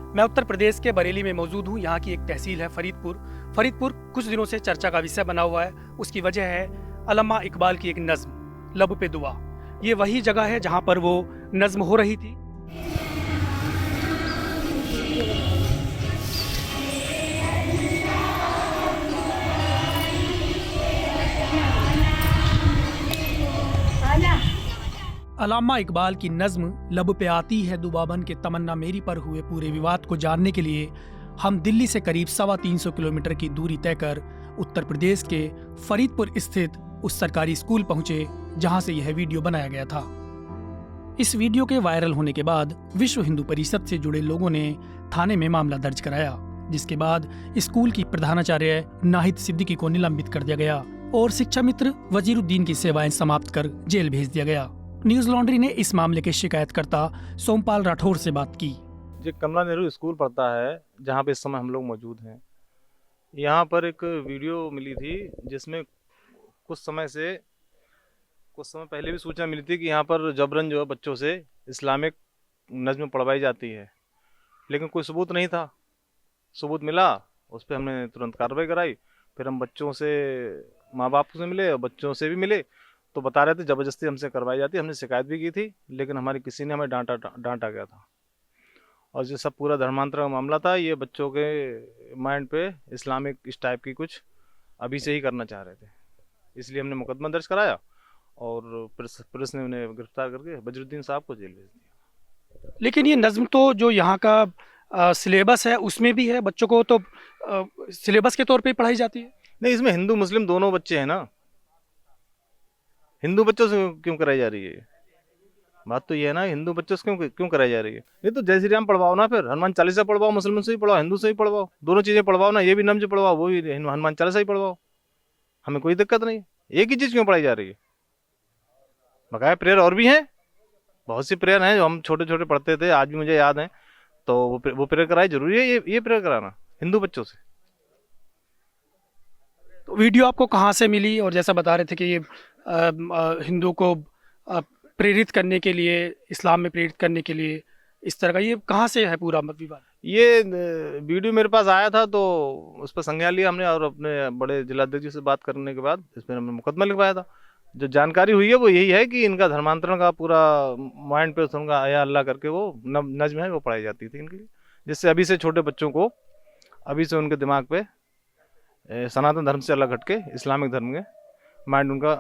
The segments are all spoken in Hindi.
मैं उत्तर प्रदेश के बरेली में मौजूद हूँ। यहाँ की एक तहसील है फरीदपुर। फरीदपुर कुछ दिनों से चर्चा का विषय बना हुआ है। उसकी वजह है अल्लामा इकबाल की एक नज्म लब पे दुआ। ये वही जगह है जहाँ पर वो नज्म हो रही थी। अल्लामा इकबाल की नज्म लब पे आती है दुबाबन के तमन्ना मेरी पर हुए पूरे विवाद को जानने के लिए हम दिल्ली से करीब 350 किलोमीटर की दूरी तय कर उत्तर प्रदेश के फरीदपुर स्थित उस सरकारी स्कूल पहुंचे जहां से यह वीडियो बनाया गया था। इस वीडियो के वायरल होने के बाद विश्व हिंदू परिषद से जुड़े लोगों ने थाने में मामला दर्ज कराया, जिसके बाद स्कूल की प्रधानाचार्य नाहिद सिद्दीकी को निलंबित कर दिया गया और शिक्षा मित्र वजीरुद्दीन की सेवाएं समाप्त कर जेल भेज दिया गया। न्यूज लॉन्ड्री ने इस मामले के शिकायतकर्ता सोमपाल राठौर से बात की। जो कमला नेहरू स्कूल पढ़ता है जहाँ पे इस समय हम लोग मौजूद हैं, यहाँ पर एक वीडियो मिली थी जिसमें कुछ समय पहले भी सूचना मिली थी कि यहाँ पर जबरन जो है बच्चों से इस्लामिक नज्म पढ़वाई जाती है, लेकिन कोई सबूत नहीं था। सबूत मिला, उस पर हमने तुरंत कार्रवाई कराई। फिर हम बच्चों से, माँ बाप से मिले और बच्चों से भी मिले, तो बता रहे थे ज़बरदस्ती हमसे करवाई जाती। हमने शिकायत भी की थी, लेकिन हमारी किसी ने हमें डांटा गया था। और जो सब पूरा धर्मांतरण का मामला था, ये बच्चों के माइंड पे इस्लामिक इस टाइप की कुछ अभी से ही करना चाह रहे थे, इसलिए हमने मुकदमा दर्ज कराया और पुलिस ने उन्हें गिरफ्तार करके वजीरुद्दीन साहब को जेल भेज दिया। लेकिन ये नज्म तो जो यहाँ का सिलेबस है उसमें भी है, बच्चों को तो सिलेबस के तौर पे पढ़ाई जाती है। नहीं, इसमें हिंदू मुस्लिम दोनों बच्चे हैं ना। हिंदू बच्चों से क्यों कराई जा रही है? बात तो ये है ना, हिंदू बच्चों से क्यों कराई जा रही है? नहीं तो जय श्री राम पढ़वाओ ना, फिर हनुमान चालीसा पढ़वाओ, मुसलमान से भी पढ़वाओ, हिंदू से भी पढ़वाओ, दोनों चीज़ें पढ़वाओ ना। ये भी नम्ज पढ़वाओ, वो भी हनुमान चालीसा ही पढ़वाओ, हमें कोई दिक्कत नहीं। एक ही चीज़ क्यों पढ़ाई जा रही है? बकाया प्रेयर और भी हैं, बहुत सी प्रेयर हैं जो हम छोटे छोटे पढ़ते थे, आज भी मुझे याद है। तो वो प्रेयर कराई जरूरी है? ये प्रेयर कराना हिंदू बच्चों से? तो वीडियो आपको कहाँ से मिली? और जैसा बता रहे थे कि ये हिंदू को प्रेरित करने के लिए, इस्लाम में प्रेरित करने के लिए इस तरह का, ये कहाँ से है पूरा विवाद? ये वीडियो मेरे पास आया था तो उस पर संज्ञान लिया हमने और अपने बड़े जिलाध्यक्ष जी से बात करने के बाद इस पर हमने मुकदमा लिखवाया था। जो जानकारी हुई है वो यही है कि इनका धर्मांतरण का पूरा माइंड पे उनका आया अल्लाह करके वो नज्म है वो पढ़ाई जाती थी इनकी, जिससे अभी से छोटे बच्चों को अभी से उनके दिमाग पे सनातन धर्म से अलग हटके इस्लामिक धर्म के माइंड उनका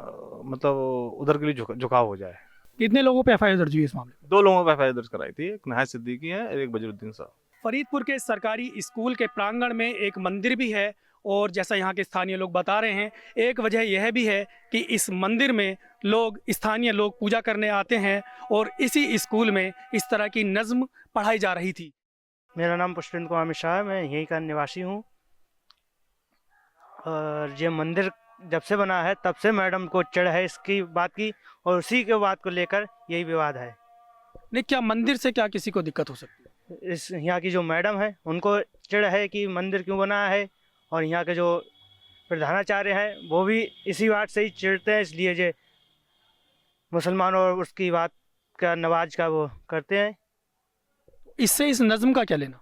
मतलब उधर के लिए झुकाव हो जाए। कितने लोगों पे एफआईआर दर्ज हुई इस मामले में? 2 लोगों पर एफआईआर दर्ज कराई थी, एक नाहिद सिद्दीकी है और एक वजीरुद्दीन साहब। फरीदपुर के सरकारी स्कूल के प्रांगण में एक मंदिर भी है और जैसा यहाँ के स्थानीय लोग बता रहे हैं, एक वजह यह भी है कि इस मंदिर में स्थानीय लोग पूजा करने आते हैं और इसी स्कूल में इस तरह की नज्म पढ़ाई जा रही थी। मेरा नाम पुष्पेंद्र कुमार मिश्रा है, मैं यहीं का निवासी हूँ। और ये मंदिर जब से बना है तब से मैडम को चिढ़ है इसकी बात की, और उसी के बात को लेकर यही विवाद है। नहीं, क्या मंदिर से क्या किसी को दिक्कत हो सकती है? इस यहाँ की जो मैडम है उनको चिढ़ है कि मंदिर क्यों बना है, और यहाँ के जो प्रधानाचार्य हैं वो भी इसी बात से ही चिढ़ते हैं, इसलिए ये मुसलमान और उसकी बात का नवाज का वो करते हैं। इससे इस नज्म का क्या लेना?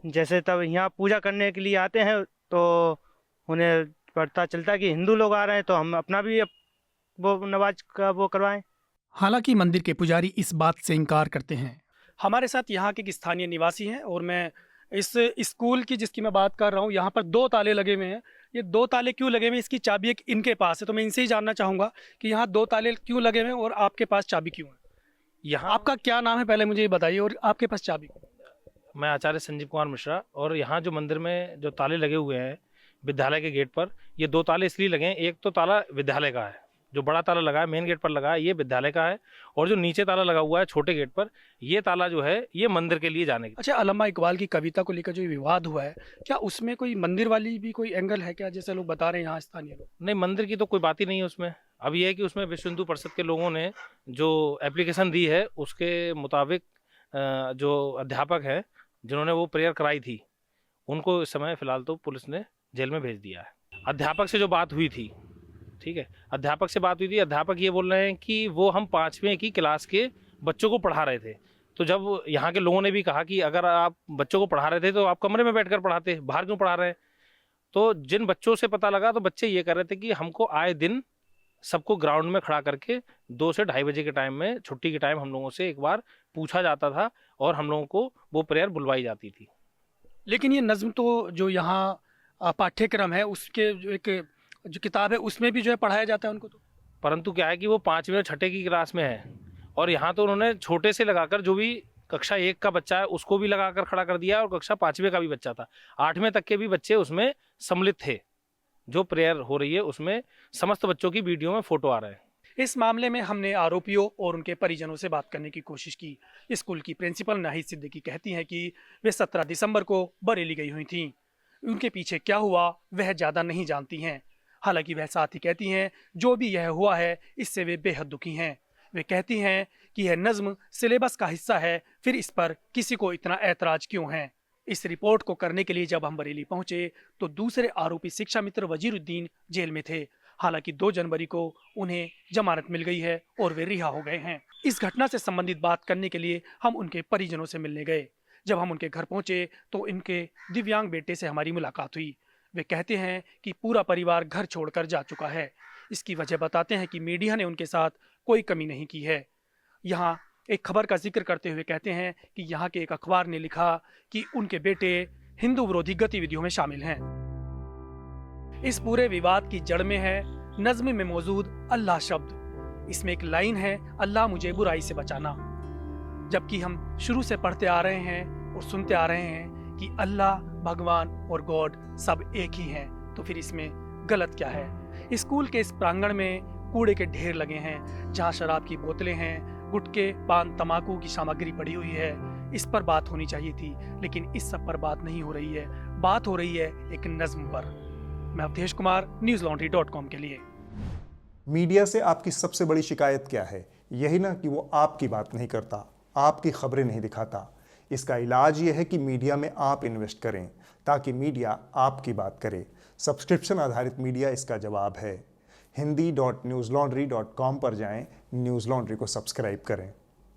जैसे तब यहाँ पूजा करने के लिए आते हैं तो उन्हें पता चलता है कि हिंदू लोग आ रहे हैं, तो हम अपना भी वो नमाज का वो करवाएं। हालांकि मंदिर के पुजारी इस बात से इनकार करते हैं। हमारे साथ यहाँ के एक स्थानीय निवासी हैं और मैं इस स्कूल की जिसकी मैं बात कर रहा हूँ, यहाँ पर 2 ताले लगे हुए हैं। ये 2 ताले क्यों लगे हुए हैं, इसकी चाबी एक इनके पास है, तो मैं इनसे ही जानना चाहूँगा कि यहाँ 2 ताले क्यों लगे हुए हैं और आपके पास चाबी क्यों है? यहाँ आपका क्या नाम है पहले मुझे ये बताइए, और आपके पास चाबी क्यों? मैं आचार्य संजीव कुमार मिश्रा। और यहाँ जो मंदिर में जो ताले लगे हुए हैं विद्यालय के गेट पर, ये 2 ताले इसलिए लगे हैं। एक तो ताला विद्यालय का है, जो बड़ा ताला लगा है मेन गेट पर लगा है, ये विद्यालय का है। और जो नीचे ताला लगा हुआ है छोटे गेट पर, ये ताला जो है ये मंदिर के लिए जाने की। अच्छा, अल्लामा इकबाल की कविता को लेकर जो विवाद हुआ है, क्या उसमें कोई मंदिर वाली भी कोई एंगल है क्या, जैसे लोग बता रहे हैं यहाँ स्थानीय लोग? नहीं, मंदिर की तो कोई बात ही नहीं है उसमें। अब ये है कि उसमें विश्व हिंदू परिषद के लोगों ने जो एप्लीकेशन दी है उसके मुताबिक जो अध्यापक हैं जिन्होंने वो प्रेयर कराई थी, उनको इस समय फ़िलहाल तो पुलिस ने जेल में भेज दिया है। अध्यापक से जो बात हुई थी, ठीक है, अध्यापक से बात हुई थी, अध्यापक ये बोल रहे हैं कि वो हम 5वीं की क्लास के बच्चों को पढ़ा रहे थे, तो जब यहाँ के लोगों ने भी कहा कि अगर आप बच्चों को पढ़ा रहे थे तो आप कमरे में बैठकर पढ़ाते, बाहर क्यों पढ़ा रहे हैं। तो जिन बच्चों से पता लगा तो बच्चे ये कर रहे थे कि हमको आए दिन सबको ग्राउंड में खड़ा करके 2 से 2:30 बजे के टाइम में, छुट्टी के टाइम, हम लोगों से एक बार पूछा जाता था और हम लोगों को वो प्रेयर बुलवाई जाती थी। लेकिन ये नज़्म तो जो यहाँ पाठ्यक्रम है उसके जो एक जो किताब है उसमें भी जो है पढ़ाया जाता है उनको तो। परंतु क्या है कि वो 5वीं और 6ठी की क्लास में है और यहाँ तो उन्होंने छोटे से लगाकर, जो भी कक्षा 1 का बच्चा है उसको भी लगाकर खड़ा कर दिया और कक्षा 5वीं का भी बच्चा था, 8वें तक के भी बच्चे उसमें सम्मिलित थे। जो प्रेयर हो रही है उसमें समस्त बच्चों की वीडियो में फोटो आ रहा है। इस मामले में हमने आरोपियों और उनके परिजनों से बात करने की कोशिश की। स्कूल की प्रिंसिपल नाहिद सिद्दीकी कहती हैं कि वे 17 दिसंबर को बरेली गई हुई थीं। उनके पीछे क्या हुआ वह ज़्यादा नहीं जानती हैं। हालांकि वह साथ ही कहती हैं जो भी यह हुआ है इससे वे बेहद दुखी हैं। वे कहती हैं कि यह नज़्म सिलेबस का हिस्सा है, फिर इस पर किसी को इतना ऐतराज़ क्यों है। इस रिपोर्ट को करने के लिए जब हम बरेली पहुंचे तो दूसरे आरोपी शिक्षा मित्र वजीरुद्दीन जेल में थे। हालांकि 2 जनवरी को उन्हें जमानत मिल गई है और वे रिहा हो गए हैं। इस घटना से संबंधित बात करने के लिए हम उनके परिजनों से मिलने गए। जब हम उनके घर पहुंचे तो इनके दिव्यांग बेटे से हमारी मुलाकात हुई। वे कहते हैं कि पूरा परिवार घर छोड़कर जा चुका है। इसकी वजह बताते हैं कि मीडिया ने उनके साथ कोई कमी नहीं की है। यहाँ एक खबर का जिक्र करते हुए कहते हैं कि यहाँ के एक अखबार ने लिखा कि उनके बेटे हिंदू विरोधी गतिविधियों में शामिल हैं। इस पूरे विवाद की जड़ में है नज़्म में मौजूद अल्लाह शब्द। इसमें एक लाइन है, अल्लाह मुझे बुराई से बचाना। जबकि हम शुरू से पढ़ते आ रहे हैं और सुनते आ रहे हैं कि अल्लाह, भगवान और गॉड सब एक ही हैं, तो फिर इसमें गलत क्या है। स्कूल के इस प्रांगण में कूड़े के ढेर लगे हैं, जहाँ शराब की बोतलें हैं, गुटके, पान, तंबाकू की सामग्री पड़ी हुई है। इस पर बात होनी चाहिए थी, लेकिन इस सब पर बात नहीं हो रही है। बात हो रही है एक नज़्म पर। मैं अवधेश कुमार, newslaundry.com के लिए। मीडिया से आपकी सबसे बड़ी शिकायत क्या है? यही ना कि वो आपकी बात नहीं करता, आपकी खबरें नहीं दिखाता। इसका इलाज ये है कि मीडिया में आप इन्वेस्ट करें ताकि मीडिया आपकी बात करे। सब्सक्रिप्शन आधारित मीडिया इसका जवाब है। hindi.newslaundry.com पर जाएं, न्यूज़ लॉन्ड्री को सब्सक्राइब करें।